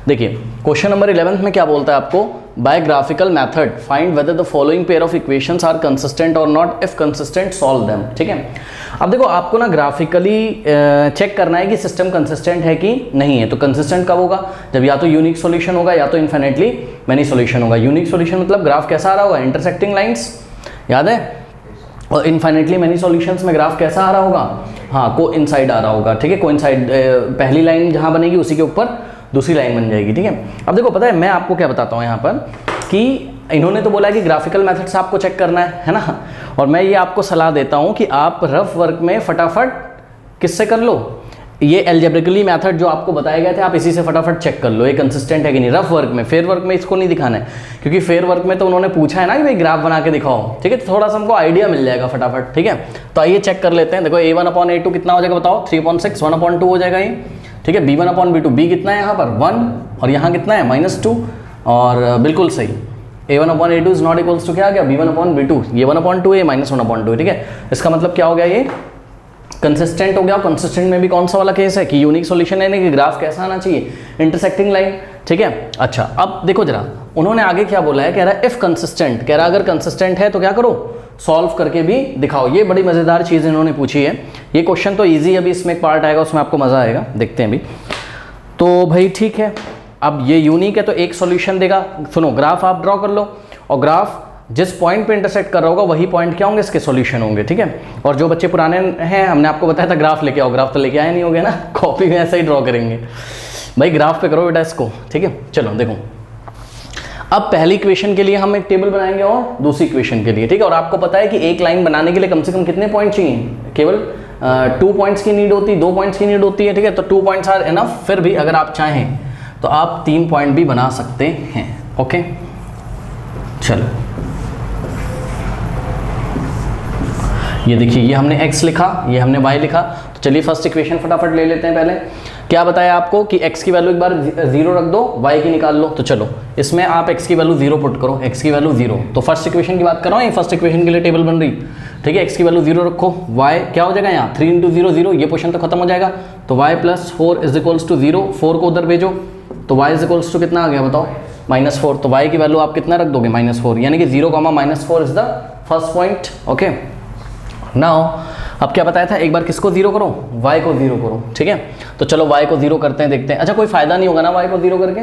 देखिए question number 11 में क्या बोलता है आपको, by graphical method find whether the following pair of equations are consistent और not, if consistent solve them. ठीक है, अब देखो आपको ना ग्राफिकली चेक करना है कि सिस्टम कंसिस्टेंट है कि नहीं है। तो कंसिस्टेंट कब होगा, जब या तो यूनिक सॉल्यूशन होगा या तो इन्फिनिटली मैनी सॉल्यूशन होगा। यूनिक सॉल्यूशन मतलब ग्राफ कैसा आ रहा होगा, इंटरसेक्टिंग लाइंस, याद है, और इन्फिनिटली मैनी सॉल्यूशंस में ग्राफ कैसा आ रहा होगा, हाँ को इनसाइड आ रहा होगा। ठीक है, को इनसाइड पहली लाइन जहाँ बनेगी उसी के ऊपर दूसरी लाइन बन जाएगी। ठीक है, अब देखो पता है मैं आपको क्या बताता हूँ यहाँ पर कि इन्होंने तो बोला है कि ग्राफिकल मेथड से आपको चेक करना है ना, और मैं ये आपको सलाह देता हूँ कि आप रफ वर्क में फटाफट किससे कर लो, ये एल्जेब्रिकली मेथड जो आपको बताए गए थे आप इसी से फटाफट चेक कर लो ये कंसिस्टेंट है कि नहीं। रफ वर्क में, फेयर वर्क में इसको नहीं दिखाना है, क्योंकि फेयर वर्क में तो उन्होंने पूछा है ना कि भाई ग्राफ बना के दिखाओ। ठीक है, तो थोड़ा सा हमको आइडिया मिल जाएगा फटाफट। ठीक है, तो आइए चेक कर लेते हैं। देखो a1/a2 कितना हो जाएगा बताओ, 3/6, 1/2 हो जाएगा ये। ठीक है, b1/b2, b कितना है यहाँ पर 1 और यहाँ कितना है -2, और बिल्कुल सही a1/a2 is not equals to क्या आ गया b1/b2, ये 1/2 है -1/2 है। ठीक है, इसका मतलब क्या हो गया, ये कंसिस्टेंट हो गया। कंसिस्टेंट में भी कौन सा वाला केस है कि यूनिक सॉल्यूशन है कि ग्राफ कैसा आना चाहिए, इंटरसेक्टिंग लाइन। ठीक है, अच्छा अब देखो जरा उन्होंने आगे क्या बोला है, कह रहा है इफ कंसिस्टेंट, कह रहा है अगर कंसिस्टेंट है तो क्या करो, सॉल्व करके भी दिखाओ। ये बड़ी मजेदार चीज इन्होंने पूछी है। ये क्वेश्चन तो इजी, अभी इसमें एक पार्ट आएगा उसमें आपको मजा आएगा, देखते हैं अभी। तो भाई ठीक है, अब ये यूनिक है तो एक सॉल्यूशन देगा। सुनो, ग्राफ आप ड्रॉ कर लो और ग्राफ जिस पॉइंट पे इंटरसेक्ट कर रहा होगा वही पॉइंट क्या होंगे, इसके सॉल्यूशन होंगे। ठीक है, और जो बच्चे पुराने हैं हमने आपको बताया था ग्राफ लेके आओ, ग्राफ तो लेके आए नहीं होगे ना, कॉपी में ऐसा ही ड्रॉ करेंगे भाई, ग्राफ पे करो बेटा इसको। ठीक है, चलो देखो अब पहली इक्वेशन के लिए हम एक टेबल बनाएंगे और दूसरी इक्वेशन के लिए। ठीक है, और आपको पता है कि एक लाइन बनाने के लिए कम से कम कितने पॉइंट चाहिए, केवल 2 पॉइंट्स की नीड होती है, 2 पॉइंट्स की नीड होती है। ठीक है, तो 2 पॉइंट्स आर इनफ। फिर भी अगर आप चाहें तो आप 3 पॉइंट भी बना सकते हैं। ओके, चलो ये देखिए, ये हमने x लिखा, ये हमने y लिखा। तो चलिए फर्स्ट इक्वेशन फटाफट ले लेते हैं। पहले क्या बताया आपको कि x की वैल्यू एक बार 0 रख दो, y की निकाल लो। तो चलो इसमें आप x की वैल्यू 0 पुट करो, x की वैल्यू 0। तो फर्स्ट इक्वेशन की बात कर रहा हूँ, ये फर्स्ट इक्वेशन के लिए टेबल बन रही। ठीक है, x की वैल्यू 0 रखो, y क्या हो जाएगा यहाँ 3 × 0 0, ये पोर्शन तो खत्म हो जाएगा। तो y + 4 = 0, 4 को उधर भेजो तो y = कितना आ गया बताओ, -4। तो y की वैल्यू आप कितना रख दोगे, -4, यानी कि 0, -4 is the first point. Okay, now अब क्या बताया था, एक बार किसको 0 करो, y को 0 करो। ठीक है, तो चलो y को 0 करते हैं, देखते हैं। अच्छा कोई फायदा नहीं होगा ना y को 0 करके,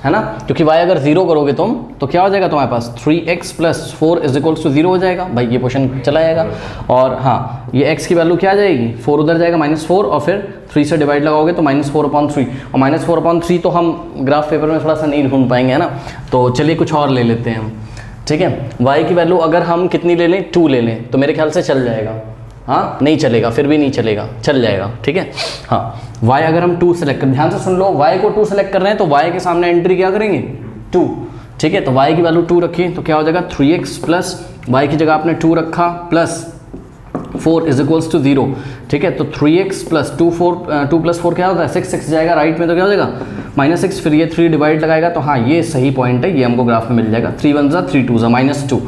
है ना, क्योंकि y अगर 0 करोगे तुम तो क्या हो जाएगा तुम्हारे पास 3x + 4 = 0 हो जाएगा भाई, ये पोर्शन चला जाएगा। और हाँ, ये x की वैल्यू क्या आ जाएगी, 4 उधर जाएगा -4, और फिर 3 से डिवाइड लगाओगे तो -4/3, और -4/3 तो हम ग्राफ पेपर में थोड़ा सा नहीं ढूंढ पाएंगे, है ना। तो चलिए कुछ और ले लेते हैं हम। ठीक है, y की वैल्यू अगर हम कितनी ले लें, 2 ले लें, तो मेरे ख्याल से चल जाएगा। हाँ नहीं चलेगा, फिर भी नहीं चलेगा, चल जाएगा। ठीक है, हाँ y अगर हम 2 सेलेक्ट कर, ध्यान से सुन लो, y को 2 सेलेक्ट कर रहे हैं तो y के सामने एंट्री क्या करेंगे 2। ठीक है, तो y की वैल्यू 2 रखिए तो क्या हो जाएगा 3x + y की जगह आपने 2 रखा + 4 = 0। ठीक है, तो 3x + 2 + 4 क्या होता है 6, 6 जाएगा राइट में तो क्या हो जाएगा -6, फिर ये 3 डिवाइड लगाएगा तो हाँ ये सही पॉइंट है, ये हमको ग्राफ में मिल जाएगा। 3 1 = 3 2 -2।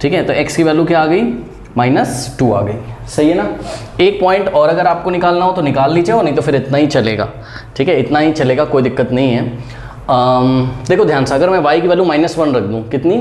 ठीक है, तो x की वैल्यू क्या आ गई -2 आ गई, सही है ना। एक पॉइंट और अगर आपको निकालना हो तो निकाल लीजिए, और नहीं तो फिर इतना ही चलेगा। ठीक है, इतना ही चलेगा, कोई दिक्कत नहीं है। देखो ध्यान से, अगर मैं y की वैल्यू -1 रख दूँ, कितनी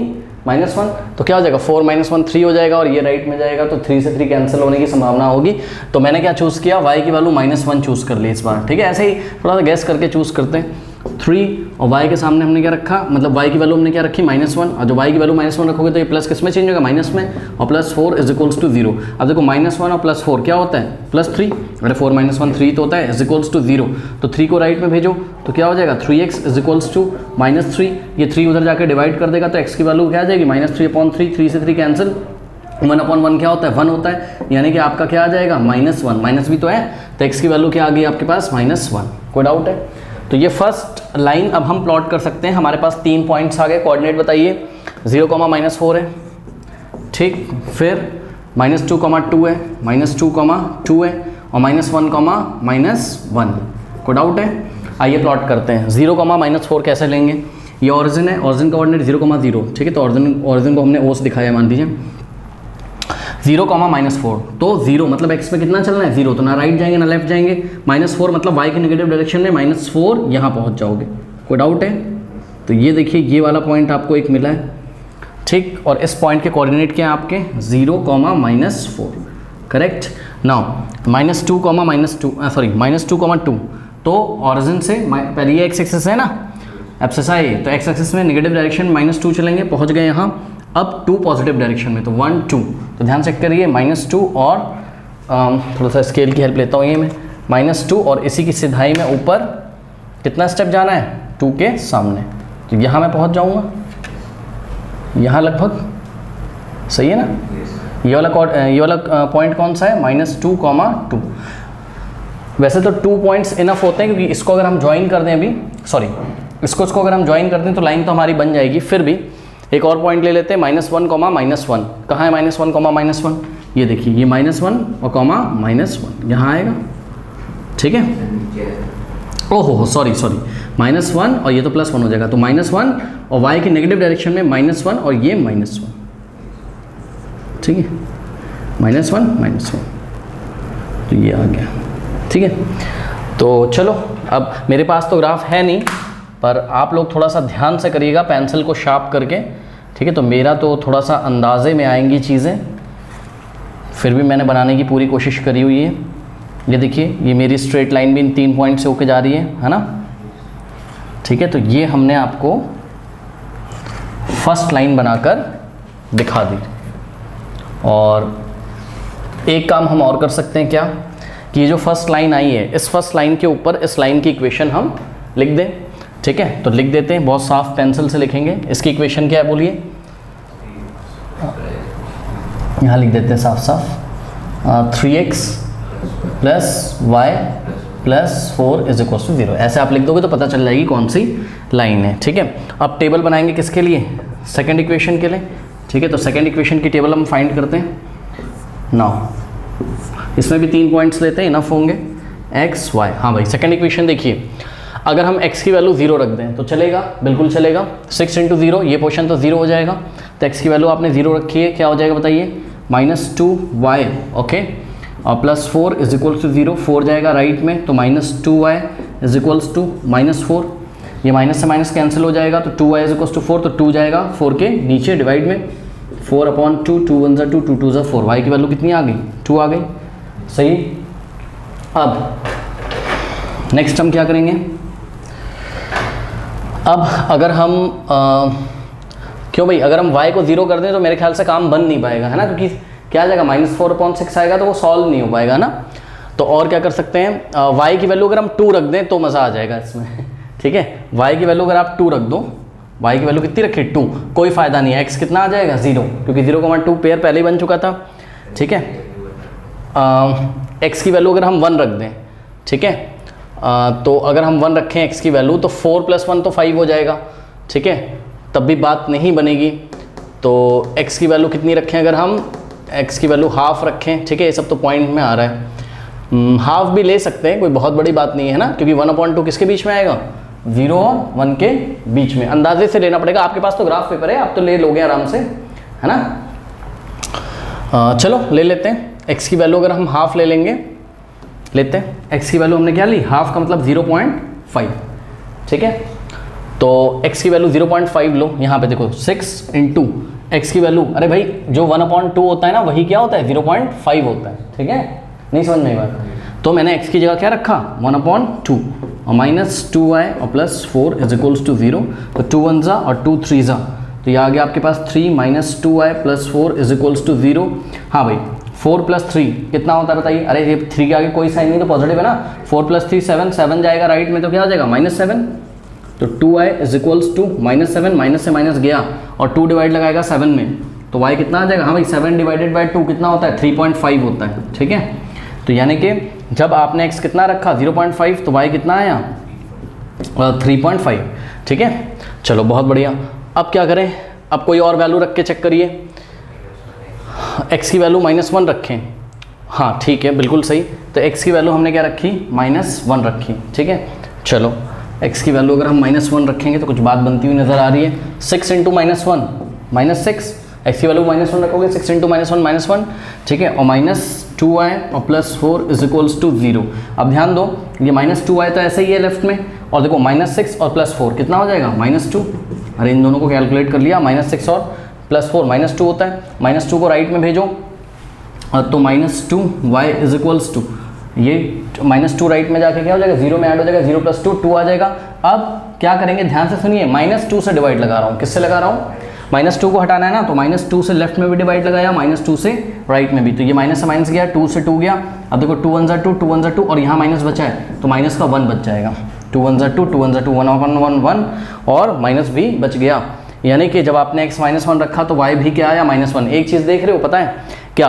-1, तो क्या हो जाएगा 4 - 1 3 हो जाएगा, और ये राइट में जाएगा तो 3 से 3 कैंसिल होने की संभावना होगी। तो मैंने क्या चूज़ किया, y की वैल्यू -1 चूज़ कर ली इस बार। ठीक है, ऐसे ही थोड़ा सा गैस करके चूज़ करते हैं। 3 और y के सामने हमने क्या रखा, मतलब y की वैल्यू हमने क्या रखी -1, और जो y की वैल्यू -1 रखोगे तो ये प्लस किस में चेंज होगा, माइनस में, और +4 = 0। अब देखो -1 और +4 क्या होता है +3, अरे 4 - 1 3 तो होता है, = 0। तो 3 को राइट में भेजो तो क्या हो जाएगा 3x = -3, ये 3 उधर जाकर डिवाइड कर देगा तो x की वैल्यू क्या आ जाएगी -3/3, 3 से 3 कैंसिल, 1/1 क्या होता है 1 होता है, यानी कि आपका क्या आ जाएगा -1, माइनस भी तो है, तो x की वैल्यू क्या आ गई आपके पास -1। कोई डाउट है? तो ये फर्स्ट लाइन अब हम प्लॉट कर सकते हैं। हमारे पास 3 पॉइंट्स आ गए, कोऑर्डिनेट बताइए, 0, -4 है, ठीक, फिर -2, -2 है, -2, 2 है, और -1, -1। कोई डाउट है? आइए प्लॉट करते हैं। 0, -4 कैसे लेंगे, ये ऑरिजिन है, ऑरिजिन का कोऑर्डिनेट 0, 0, ठीक है, तो ऑरिजिन को हमने ओ से दिखाया, मान लीजिए 0, -4, तो 0 मतलब x में कितना चलना है 0, तो ना राइट जाएंगे ना लेफ्ट जाएंगे, -4 मतलब y के नेगेटिव डायरेक्शन में -4 यहाँ पहुँच जाओगे। कोई डाउट है? तो ये देखिए ये वाला पॉइंट आपको एक मिला है, ठीक, और इस पॉइंट के कोऑर्डिनेट क्या हैं आपके 0, -4, करेक्ट। नाउ -2, -2, तो ऑरिजिन से पहले ये एक्स एक्सिस है ना, एब्सिसा है, तो एक्स एक्सिस में नेगेटिव डायरेक्शन -2 चलेंगे, पहुंच गए यहाँ। अब 2 पॉजिटिव डायरेक्शन में, तो 1, 2, तो ध्यान चेक करिए -2 और थोड़ा सा स्केल की हेल्प लेता हूँ ये मैं, -2 और इसी की सीधाई में ऊपर कितना स्टेप जाना है 2 के सामने, तो यहाँ मैं पहुँच जाऊँगा, यहाँ लगभग, सही है ना। ये वाला पॉइंट कौन सा है -2, 2। वैसे तो 2 पॉइंट्स इनफ होते हैं, क्योंकि इसको अगर हम ज्वाइन कर दें अभी, सॉरी इसको अगर हम ज्वाइन कर दें तो लाइन तो हमारी बन जाएगी। फिर भी एक और पॉइंट ले लेते हैं -1, -1, कहाँ है -1, -1, ये देखिए ये -1 और -1 यहाँ आएगा, ठीक है। ओहो सॉरी -1 और ये तो +1 हो जाएगा, तो -1 और y की नेगेटिव डायरेक्शन में -1 और ये -1, ठीक है, -1, तो ये आ गया, ठीक है। तो चलो, अब मेरे पास तो ग्राफ है नहीं, पर आप लोग थोड़ा सा ध्यान से करिएगा पेंसिल को शार्प करके, ठीक है। तो मेरा तो थोड़ा सा अंदाजे में आएंगी चीज़ें, फिर भी मैंने बनाने की पूरी कोशिश करी हुई है। ये देखिए ये मेरी स्ट्रेट लाइन भी इन 3 पॉइंट से होके जा रही है ना, ठीक है। तो ये हमने आपको फर्स्ट लाइन बनाकर दिखा दी, और एक काम हम और कर सकते हैं क्या, कि ये जो फर्स्ट लाइन आई है, इस फर्स्ट लाइन के ऊपर इस लाइन की इक्वेशन हम लिख दें, ठीक है। तो लिख देते हैं, बहुत साफ पेंसिल से लिखेंगे। इसकी इक्वेशन क्या है बोलिए, यहाँ लिख देते हैं साफ 3x + y + 4 = 0। ऐसे आप लिख दोगे तो पता चल जाएगी कौन सी लाइन है, ठीक है। अब टेबल बनाएंगे किसके लिए, सेकंड इक्वेशन के लिए, ठीक है। तो सेकंड इक्वेशन की टेबल हम फाइंड करते हैं। नाउ इसमें भी 3 पॉइंट्स लेते हैं, इनफ होंगे, x, y। हाँ भाई, सेकंड इक्वेशन देखिए, अगर हम x की वैल्यू 0 रख दें तो चलेगा, बिल्कुल चलेगा। 6 × 0, ये पोर्शन तो 0 हो जाएगा, तो x की वैल्यू आपने 0 रखी है, क्या हो जाएगा बताइए, -2y, ओके, और +4 = 0, 4 जाएगा राइट में, तो -2y = -4, ये माइनस से माइनस कैंसिल हो जाएगा, तो 2y = 4, तो 2 जाएगा 4 के नीचे डिवाइड में, 4/2, 2 1 × 2, 2 2 = 4, y की वैल्यू कितनी आ गई, 2 आ गई, सही। अब नेक्स्ट हम क्या करेंगे, अब अगर हम क्यों भाई, अगर हम y को 0 कर दें तो मेरे ख्याल से काम बन नहीं पाएगा, है ना, क्योंकि क्या आ जाएगा -4/6 आएगा, तो वो सॉल्व नहीं हो पाएगा ना। तो और क्या कर सकते हैं, y की वैल्यू अगर हम 2 रख दें तो मज़ा आ जाएगा इसमें, ठीक है। y की वैल्यू अगर आप 2 रख दो, y की वैल्यू कितनी रखी, 2, कोई फ़ायदा नहीं है, x कितना आ जाएगा 0, क्योंकि 0,2 पेयर पहले ही बन चुका था, ठीक है। x की वैल्यू अगर हम 1 रख दें, ठीक है, तो अगर हम 1 रखें x की वैल्यू, तो 4 + 1 तो 5 हो जाएगा, ठीक है, तब भी बात नहीं बनेगी। तो x की वैल्यू कितनी रखें, अगर हम x की वैल्यू हाफ रखें, ठीक है, ये सब तो पॉइंट में आ रहा है, हाफ भी ले सकते हैं, कोई बहुत बड़ी बात नहीं है ना, क्योंकि 1/2 किसके बीच में आएगा, 0 और 1 के बीच में, अंदाजे से लेना पड़ेगा। आपके पास तो ग्राफ पेपर है, आप तो ले लोगे आराम से, है ना। चलो ले लेते हैं, x की वैल्यू अगर हम हाफ ले लेंगे, लेते हैं x की वैल्यू हमने क्या ली, हाफ का मतलब 0.5, ठीक है। तो x की वैल्यू 0.5 लो, यहाँ पे देखो 6 × x की वैल्यू, अरे भाई जो 1/2 होता है ना, वही क्या होता है 0.5 होता है, ठीक है, नहीं समझ में बात। तो मैंने x की जगह क्या रखा 1/2 और -2y और +4 = 0, तो 2 1 और 2 3, तो ये आ गया आपके पास 3 - 2y + 4 = 0। हाँ भाई 4 + 3 कितना होता है बताइए, अरे ये 3 के आगे कोई साइन नहीं तो पॉजिटिव है ना, 4 + 3 7, 7 जाएगा राइट में, तो क्या हो जाएगा -7, तो 2y = -7, माइनस से माइनस गया और 2 डिवाइड लगाएगा 7 में, तो y कितना आ जाएगा, हाँ भाई 7 / 2 कितना होता है 3.5 होता है, ठीक है। तो यानी कि जब आपने x कितना रखा 0.5, तो y कितना आया 3.5, ठीक है। चलो बहुत बढ़िया, अब क्या करें, अब कोई और वैल्यू रख के चेक करिए, x की वैल्यू -1 रखें, हाँ ठीक है बिल्कुल सही, तो x की वैल्यू हमने क्या रखी -1 रखी, ठीक है। चलो x की वैल्यू अगर हम -1 रखेंगे तो कुछ बात बनती हुई नज़र आ रही है, 6 × -1 -6, x की वैल्यू -1 रखोगे, 6 × -1 -1, ठीक है, और 2y और प्लस 4 इज इक्वल्स टू 0। अब ध्यान दो, ये -2y तो ऐसे ही है लेफ्ट में, और देखो -6 और प्लस 4 कितना हो जाएगा -2। अरे इन दोनों को कैलकुलेट कर लिया, -6 और प्लस 4 -2 होता है, -2 को राइट में भेजो तो -2y इज इक्वल्स टू, ये -2 राइट में जाके क्या हो जाएगा, 0 में ऐड हो जाएगा, 0 + 2 2 आ जाएगा। अब क्या करेंगे, ध्यान से सुनिए, -2 से डिवाइड लगा रहा हूँ, किससे लगा रहा हूँ, -2 को हटाना है ना, तो -2 से लेफ्ट में भी डिवाइड लगाया, -2 से राइट में भी, तो ये माइनस से माइनस गया, 2 से 2 गया। अब देखो 2 1 = 2, 2 1 = 2, और यहाँ माइनस बचा है तो माइनस का 1 बच जाएगा, 2 1 = 2, 2 1 = 2, 1 1 1 1, और माइनस भी बच गया। यानी कि जब आपने x -1 रखा तो y भी क्या आया, -1। एक चीज़ देख रहे हो, पता है क्या,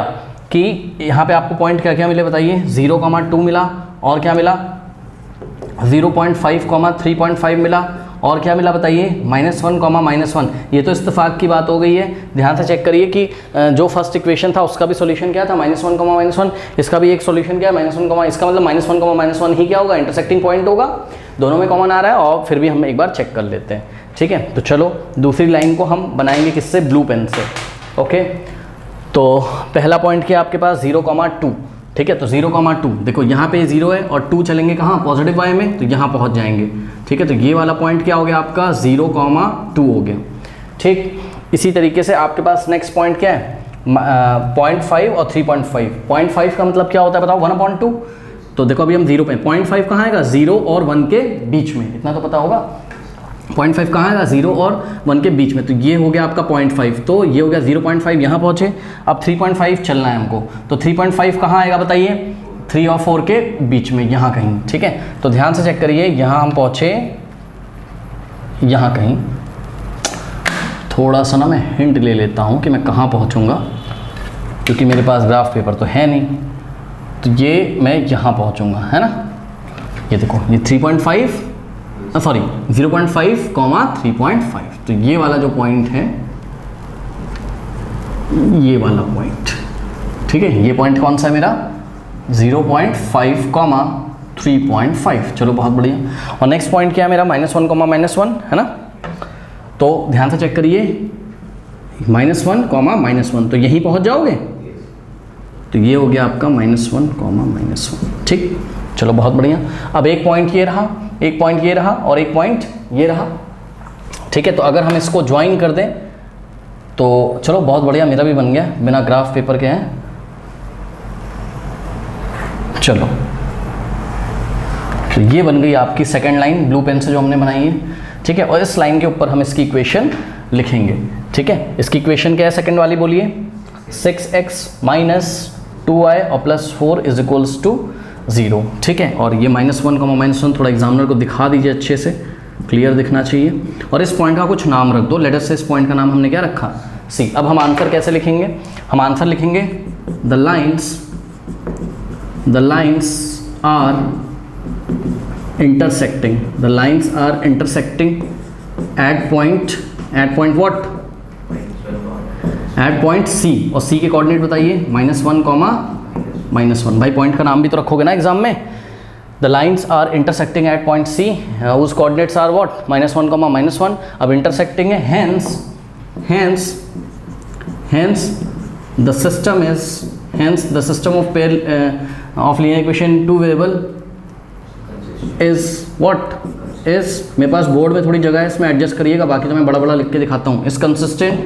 कि यहाँ पे आपको पॉइंट क्या क्या मिले बताइए, 0,2 मिला, और क्या मिला 0.5, 3.5 मिला, और क्या मिला बताइए, -1, -1। ये तो इत्तेफाक की बात हो गई है। ध्यान से चेक करिए कि जो फर्स्ट इक्वेशन था उसका भी सॉल्यूशन क्या था, -1, -1, इसका भी एक सॉल्यूशन क्या है, -1, इसका मतलब -1, -1 ही क्या होगा, इंटरसेक्टिंग पॉइंट होगा, दोनों में कॉमन आ रहा है, और फिर भी हम एक बार चेक कर लेते हैं, ठीक है। तो चलो दूसरी लाइन को हम बनाएंगे किससे, ब्लू पेन से। ओके, तो पहला पॉइंट क्या आपके पास, 0,2, ठीक है। तो 0,2 देखो यहाँ पे 0 है, और 2 चलेंगे कहाँ, पॉजिटिव वाई में, तो यहाँ पहुँच जाएंगे, ठीक है। तो ये वाला पॉइंट क्या हो गया आपका, 0,2 हो गया, ठीक। इसी तरीके से आपके पास नेक्स्ट पॉइंट क्या है, 0.5 और 3.5। 0.5 का मतलब क्या होता है बताओ, 1/2। तो देखो अभी हम 0 पे, 0.5 कहाँ आएगा, 0 और 1 के बीच में, इतना तो पता होगा। 0.5 कहाँ आएगा, 0 और 1 के बीच में, तो ये हो गया आपका 0.5, तो ये हो गया 0.5, यहाँ पहुँचे। अब 3.5 चलना है हमको, तो 3.5 कहाँ आएगा बताइए, 3 और 4 के बीच में, यहाँ कहीं, ठीक है। तो ध्यान से चेक करिए, यहाँ हम पहुँचे, यहाँ कहीं, थोड़ा सा ना मैं हिंट ले लेता हूँ कि मैं कहाँ पहुँचूँगा, क्योंकि मेरे पास ग्राफ पेपर तो है नहीं, तो ये मैं यहाँ पहुँचूँगा, है ना। ये देखो, ये 0.5, 3.5, तो ये वाला जो पॉइंट है, ये वाला पॉइंट, ठीक है। ये पॉइंट कौन सा है मेरा, 0.5, 3.5, चलो बहुत बढ़िया। और नेक्स्ट पॉइंट क्या है मेरा, -1, -1, है ना। तो ध्यान से चेक करिए, -1, -1, तो यहीं पहुंच जाओगे, तो ये हो गया आपका -1, -1, ठीक। चलो बहुत बढ़िया। अब एक पॉइंट ये रहा, एक पॉइंट ये रहा, और एक पॉइंट ये रहा, ठीक है। तो अगर हम इसको ज्वाइन कर दें तो चलो बहुत बढ़िया, मेरा भी बन गया बिना ग्राफ पेपर के हैं। चलो, तो ये बन गई आपकी सेकंड लाइन ब्लू पेन से जो हमने बनाई है, ठीक है। और इस लाइन के ऊपर हम इसकी इक्वेशन लिखेंगे, ठीक है। इसकी इक्वेशन क्या है सेकंड वाली, बोलिए, 6x - 2y और +4 इज इक्वल्स टू 0, ठीक है। और ये -1, -1 थोड़ा एग्जामिनर को दिखा दीजिए अच्छे से, क्लियर दिखना चाहिए। और इस पॉइंट का कुछ नाम रख दो, लेट अस से इस पॉइंट का नाम हमने क्या रखा, C। अब हम आंसर कैसे लिखेंगे, हम आंसर लिखेंगे, the lines are intersecting, the lines are intersecting at point what, at point C, और C के कोऑर्डिनेट बताइए, -1, -1। भाई पॉइंट का नाम भी तो रखोगे ना एग्जाम में। The lines are intersecting at point C, whose coordinates are what, -1, -1। अब intersecting है, hence the system of pair of linear equation two variable is what, is, मेरे पास बोर्ड में थोड़ी जगह है, इसमें एडजस्ट करिएगा, बाकी तो मैं बड़ा बड़ा लिख के दिखाता हूँ। is consistent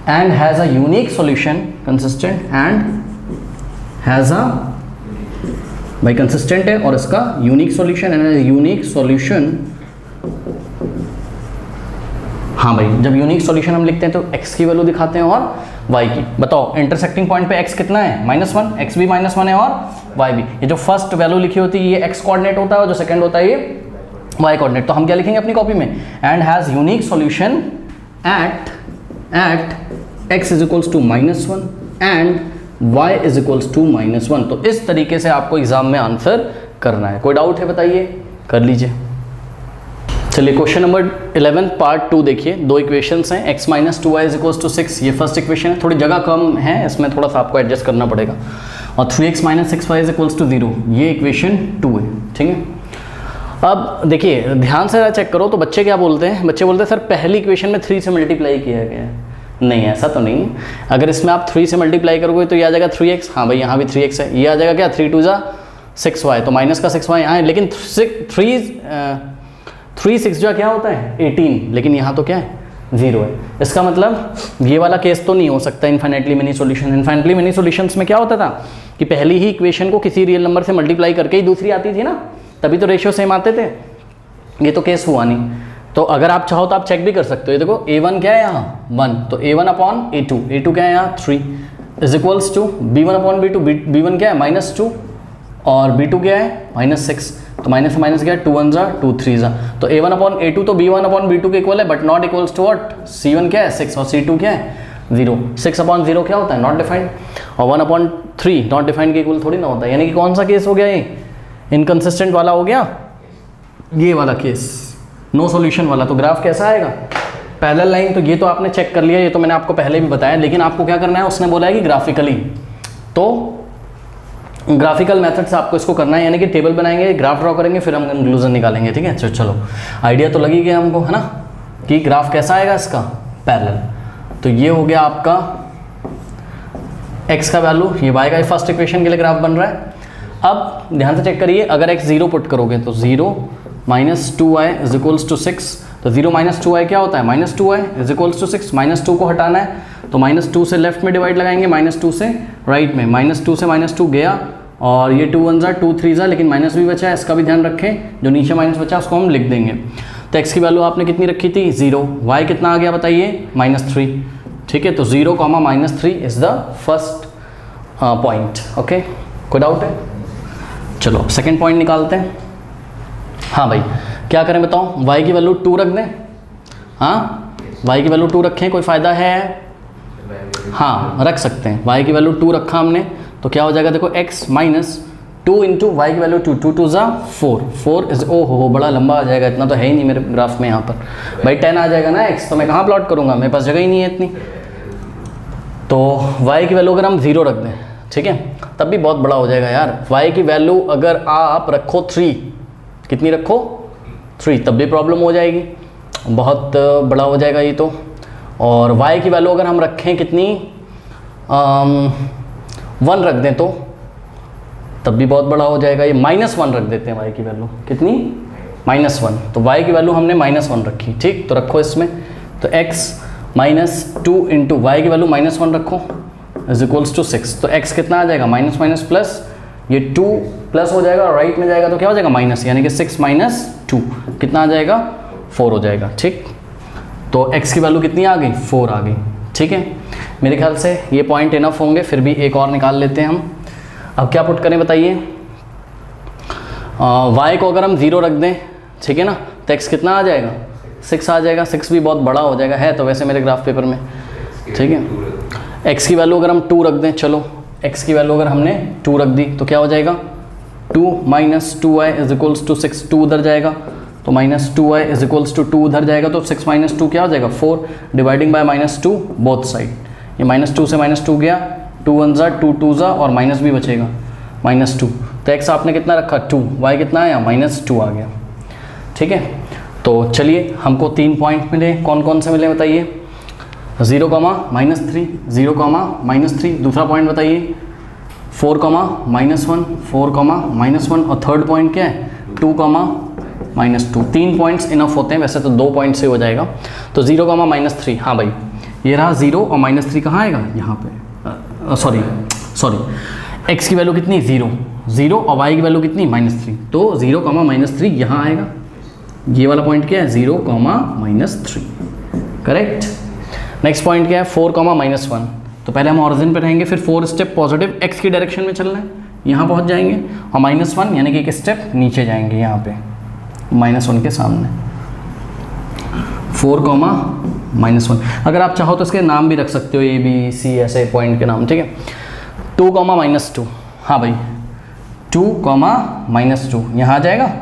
and has a unique solution, भाई कंसिस्टेंट है और इसका यूनिक सॉल्यूशन है, यूनिक सॉल्यूशन। हाँ भाई, जब यूनिक सॉल्यूशन हम लिखते हैं तो x की वैल्यू दिखाते हैं और y की। बताओ इंटरसेक्टिंग पॉइंट पे x कितना है, -1, x भी -1 है और y भी। ये जो फर्स्ट वैल्यू लिखी होती है ये x कोऑर्डिनेट होता है, और जो सेकंड होता है ये y कोऑर्डिनेट। तो हम क्या लिखेंगे अपनी कॉपी में, and has unique solution at x is equals to -1 and y is equals to -1। तो इस तरीके से आपको एग्जाम में आंसर करना है। कोई डाउट है बताइए, कर लीजिए। चलिए क्वेश्चन नंबर 11 पार्ट 2 देखिए, दो इक्वेशंस हैं, x - 2y is equals to 6, ये फर्स्ट इक्वेशन है, थोड़ी जगह कम है इसमें, थोड़ा सा आपको एडजस्ट करना पड़ेगा। और 3x - 6y is equals to 0, ये इक्वेशन 2 है, ठीक है। अब देखिए ध्यान से चेक करो, तो बच्चे क्या बोलते हैं, बच्चे बोलते हैं सर पहली इक्वेशन में 3 से मल्टीप्लाई किया गया है, नहीं, ऐसा तो नहीं है। अगर इसमें आप 3 से मल्टीप्लाई करोगे तो ये आ जाएगा 3x, हाँ भाई यहाँ भी 3x है, ये आ जाएगा क्या 3 2 जा 6y, तो माइनस का 6y यहाँ है, लेकिन 3 6 जो क्या होता है 18, लेकिन यहाँ तो क्या है 0 है। इसका मतलब ये वाला केस तो नहीं हो सकता infinitely many solution. Infinitely many solutions में क्या होता था कि पहली ही इक्वेशन को किसी रियल नंबर से मल्टीप्लाई करके ही दूसरी आती थी ना, तभी तो रेशियो सेम आते थे। ये तो केस हुआ नहीं। तो अगर आप चाहो तो आप चेक भी कर सकते हो। ये देखो a1 क्या है यहाँ 1, तो a1 अपॉन a2 क्या है यहाँ 3 is equals to b1 upon b2, b1 क्या है -2 और b2 क्या है -6, तो माइनस से माइनस क्या है 2 1 जा 2 3 जा, तो a1 अपॉन a2 तो b1 अपॉन b2 के इक्वल है, but not equals to what, c1 क्या है 6 और c2 क्या है 0। 6 अपॉन 0 क्या होता है नॉट डिफाइंड, और 1 अपॉन 3 नॉट डिफाइंड के इक्वल थोड़ी ना होता है। यानी कि कौन सा केस हो गया ये, इनकंसिस्टेंट वाला हो गया, ये वाला केस नो सॉल्यूशन वाला। तो ग्राफ कैसा आएगा, पैरेलल लाइन। तो ये तो आपने चेक कर लिया, ये तो मैंने आपको पहले भी बताया, लेकिन आपको क्या करना है, उसने बोला है कि ग्राफिकली, तो ग्राफिकल मेथड से आपको इसको करना है, यानी कि टेबल बनाएंगे, ग्राफ ड्रॉ करेंगे, फिर हम कंक्लूजन निकालेंगे। ठीक है, चलो आइडिया तो लगी गया हमको, है ना, कि ग्राफ कैसा आएगा इसका पैरेलल। तो ये हो गया आपका x का वैल्यू, ये y का फर्स्ट इक्वेशन के लिए ग्राफ बन रहा है। अब ध्यान से चेक करिए, अगर x 0 पुट करोगे तो 0 - 2y इज इक्वल्स टू 6, तो 0 - 2y क्या होता है -2y इज इक्वल्स टू 6। -2 को हटाना है तो -2 से लेफ्ट में डिवाइड लगाएंगे, -2 से राइट में, -2 से -2 गया, और ये 2 1 जा 2 3 जा, लेकिन माइनस भी बचा है, इसका भी ध्यान रखें, जो नीचे माइनस बचा उसको हम लिख देंगे। तो x की वैल्यू आपने कितनी रखी थी 0, y कितना आ गया बताइए -3। ठीक है, तो 0, -3 is the first point. Okay, कोई डाउट है? चलो सेकंड पॉइंट निकालते हैं। हाँ भाई, क्या करें बताओ, y की वैल्यू 2 रख दें। हाँ, y की वैल्यू 2 रखें, कोई फ़ायदा है? हाँ, रख सकते हैं। y की वैल्यू 2 रखा हमने, तो क्या हो जाएगा देखो, x - 2 इंटू वाई की वैल्यू 2, 2 2 जा 4, 4 इज ओ हो बड़ा लंबा आ जाएगा, इतना तो है ही नहीं मेरे ग्राफ में। यहाँ पर भाई 10 आ जाएगा ना x, तो मैं कहाँ प्लॉट करूँगा, मेरे पास जगह ही नहीं है इतनी। तो y की वैल्यू अगर हम 0 रख दें, ठीक है, तब भी बहुत बड़ा हो जाएगा यार। y की वैल्यू अगर आप रखो 3, कितनी रखो 3, तब भी प्रॉब्लम हो जाएगी, बहुत बड़ा हो जाएगा ये तो। और y की वैल्यू अगर हम रखें कितनी 1 रख दें तो तब भी बहुत बड़ा हो जाएगा। ये -1 रख देते हैं y की वैल्यू, कितनी -1, तो y की वैल्यू हमने -1 रखी। ठीक, तो रखो इसमें, तो x - 2 इंटू वाई की वैल्यू -1 रखो इज इक्वल्स टू 6, तो x कितना आ जाएगा माइनस माइनस प्लस, ये 2 प्लस हो जाएगा, राइट में जाएगा तो क्या हो जाएगा माइनस, यानी कि 6 - 2 कितना आ जाएगा 4 हो जाएगा। ठीक, तो x की वैल्यू कितनी आ गई 4 आ गई। ठीक है, मेरे ख्याल से ये पॉइंट इनफ होंगे, फिर भी एक और निकाल लेते हैं हम। अब क्या पुट करें बताइए, y को अगर हम 0 रख दें, ठीक है ना, तो x कितना आ जाएगा 6 आ जाएगा। 6 भी बहुत बड़ा हो जाएगा, है तो वैसे मेरे ग्राफ पेपर में। ठीक है, x की वैल्यू अगर हम 2 रख दें, चलो x की वैल्यू अगर हमने 2 रख दी तो क्या हो जाएगा 2 - 2y इज इक्वल्स टू 6, 2 उधर जाएगा तो -2y इज इक्वल्स टू 2 उधर जाएगा, तो 6 - 2 क्या हो जाएगा 4, डिवाइडिंग बाय -2 बोथ साइड, ये -2 से -2 गया, 2 1 जा 2 2 जा, और माइनस भी बचेगा -2, तो x आपने कितना रखा 2, y कितना आया -2 आ गया। ठीक है, तो चलिए हमको 3 पॉइंट मिले, कौन कौन से मिले बताइए, 0, -3, 0, -3, दूसरा पॉइंट बताइए 4, -1, 4, -1, और थर्ड पॉइंट क्या है 2, -2। 3 पॉइंट्स इनफ होते हैं, वैसे तो 2 पॉइंट से हो जाएगा। तो 0, -3, हाँ भाई ये रहा 0 और -3 कहाँ आएगा यहाँ पे, सॉरी x की वैल्यू कितनी 0 और y की वैल्यू कितनी -3, तो 0, -3 यहाँ आएगा। ये वाला पॉइंट क्या है 0, -3, करेक्ट। नेक्स्ट पॉइंट क्या है 4, -1, तो पहले हम ऑरिजिन पे रहेंगे, फिर 4 स्टेप पॉजिटिव x की डायरेक्शन में चलना है, यहाँ पहुँच जाएंगे, और -1 यानी कि एक स्टेप नीचे जाएंगे, यहाँ पे -1 के सामने 4, -1। अगर आप चाहो तो इसके नाम भी रख सकते हो, A B C ऐसे पॉइंट के नाम। ठीक है, 2, -2, हाँ भाई 2, -2 यहाँ आ जाएगा,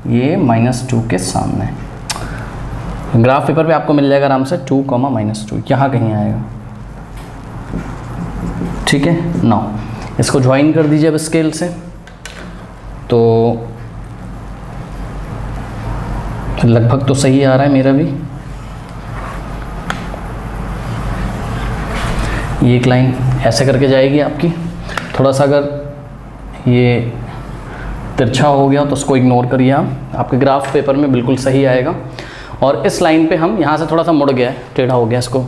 ये -2 के सामने, ग्राफ पेपर पे आपको मिल जाएगा आराम से 2, -2 यहाँ कहीं आएगा। ठीक है, नाउ इसको ज्वाइन कर दीजिए अब स्केल से, तो लगभग तो सही आ रहा है मेरा भी। ये एक लाइन ऐसे करके जाएगी आपकी। थोड़ा सा अगर ये तिरछा हो गया तो उसको इग्नोर करिए आप, आपके ग्राफ पेपर में बिल्कुल सही आएगा। और इस लाइन पे हम यहाँ से थोड़ा सा मुड़ गया है, टेढ़ा हो गया, इसको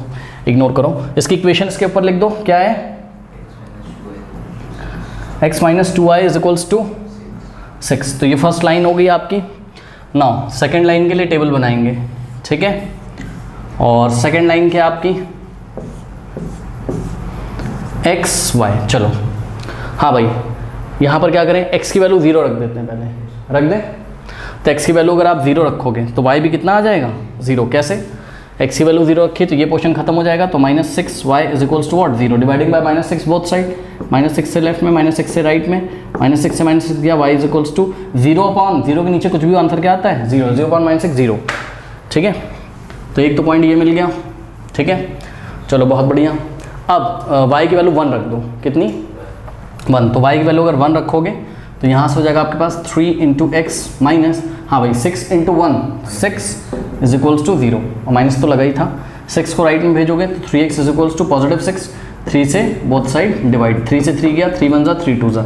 इग्नोर करो। इसकी इक्वेशन इसके ऊपर लिख दो, क्या है, x minus 2y is equals to 6। तो ये फर्स्ट लाइन हो गई आपकी। नाउ सेकेंड लाइन के लिए टेबल बनाएंगे, ठीक है। और सेकेंड लाइन क्या आपकी, एक्स वाई। चलो हाँ भाई, यहाँ पर क्या करें, x की वैल्यू 0 रख देते हैं, पहले रख दें। तो x की वैल्यू अगर आप 0 रखोगे तो y भी कितना आ जाएगा, 0। कैसे, x की वैल्यू 0 रखी तो ये पोर्शन खत्म हो जाएगा। तो -6y is equals to what, 0 dividing by -6 both side. -6 से लेफ्ट में, -6 से राइट में, -6 से -6 दिया, y is equals to 0 upon 0 के नीचे कुछ भी आंसर क्या आता है, 0। 0 अपॉन -6 0, ठीक है। तो एक तो पॉइंट ये मिल गया, ठीक है। चलो बहुत बढ़िया। अब y की वैल्यू 1 रख दो, कितनी, 1। तो y की वैल्यू अगर 1 रखोगे तो यहाँ से हो जाएगा आपके पास 3 इंटू एक्स माइनस, हाँ भाई 6 इंटू 1, 6 इज इक्वल्स टू 0, और माइनस तो लगा ही था। 6 को राइट में भेजोगे तो 3x is equals to positive 6, 3 से बोथ साइड डिवाइड, 3 से 3 गया, 3 1 जा 3 2 जा।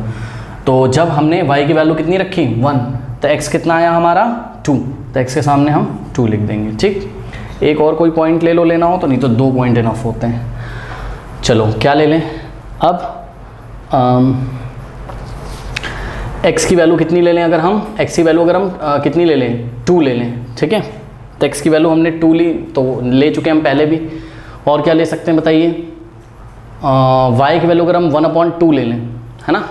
तो जब हमने y की वैल्यू कितनी रखी, 1, तो x कितना आया हमारा, 2। तो x के सामने हम 2 लिख देंगे, ठीक। एक और कोई पॉइंट ले लो लेना हो तो, नहीं तो 2 पॉइंट इनफ होते हैं। चलो क्या ले लें अब, x की वैल्यू कितनी ले लें, अगर हम x की वैल्यू अगर हम कितनी ले लें, 2 ले लें, ठीक है। तो x की वैल्यू हमने 2 ली, तो ले चुके हम पहले भी। और क्या ले सकते हैं बताइए, y की वैल्यू अगर हम 1/2 ले लें, है ना,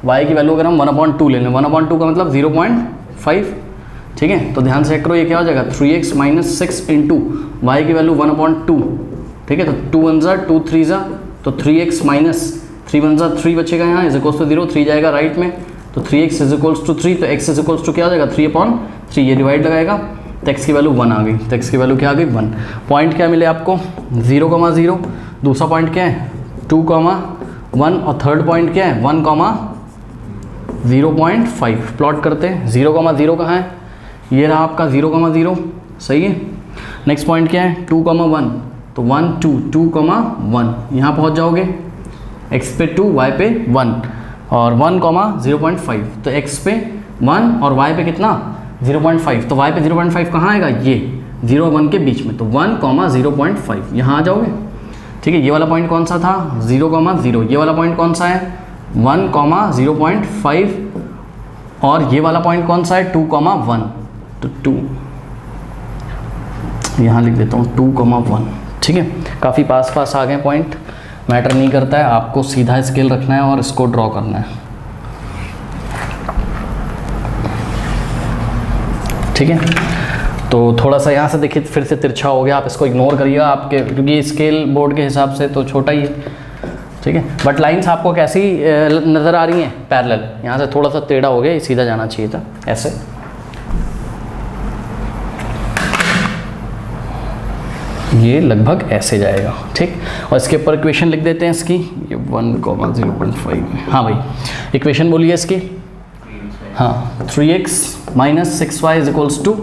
y की वैल्यू अगर हम 1/2 ले लें, 1/2 का मतलब 0.5, ठीक है। तो ध्यान से चेक करो, ये क्या हो जाएगा, 3x माइनस 6 इंटू वाई की वैल्यू 1/2, ठीक है। तो 2 1 जा 2 3 जा, तो 3x माइनस 3 1 जा 3 बचेगा यहाँ, इज इक्वल्स टू 0, 3 जाएगा राइट में, तो 3x इज इक्वल्स टू 3, तो x इज इक्वल्स टू क्या हो जाएगा, 3/3, ये डिवाइड लगाएगा, तो x की वैल्यू 1 आ गई। तो x की वैल्यू क्या आ गई, 1। पॉइंट क्या मिले आपको, 0,0। दूसरा पॉइंट क्या है, 2,1, और थर्ड पॉइंट क्या है, 1,0.5। प्लॉट करते हैं, 0,0 कहाँ है, ये रहा आपका 0,0, सही है। नेक्स्ट पॉइंट क्या है, 2,1, तो 1 2 2,1, यहाँ पहुँच जाओगे, x पे 2, y पे 1, और 1,0.5, तो x पे 1 और y पे कितना, 0.5, तो y पे 0.5 कहाँ आएगा, ये 0 1 के बीच में, तो 1,0.5 यहाँ आ जाओगे, ठीक है। ये वाला पॉइंट कौन सा था, 0,0, ये वाला पॉइंट कौन सा है, 1,0.5, और ये वाला पॉइंट कौन सा है, 2,1, तो 2 यहाँ लिख देता हूँ, 2,1, ठीक है। काफ़ी पास पास आ गए पॉइंट, मैटर नहीं करता है, आपको सीधा स्केल रखना है और इसको ड्रॉ करना है, ठीक है। तो थोड़ा सा यहाँ से देखिए फिर से तिरछा हो गया, आप इसको इग्नोर करिएगा आपके, क्योंकि स्केल बोर्ड के हिसाब से तो छोटा ही है, ठीक है। बट लाइंस आपको कैसी नज़र आ रही हैं, पैरेलल। यहाँ से थोड़ा सा टेढ़ा हो गया, ये सीधा जाना चाहिए था, ऐसे। ये लगभग ऐसे जाएगा, ठीक। और इसके ऊपर इक्वेशन लिख देते हैं इसकी, ये 1,0.5, हाँ भाई इक्वेशन बोलिए इसकी, हाँ 3x minus 6y is equals to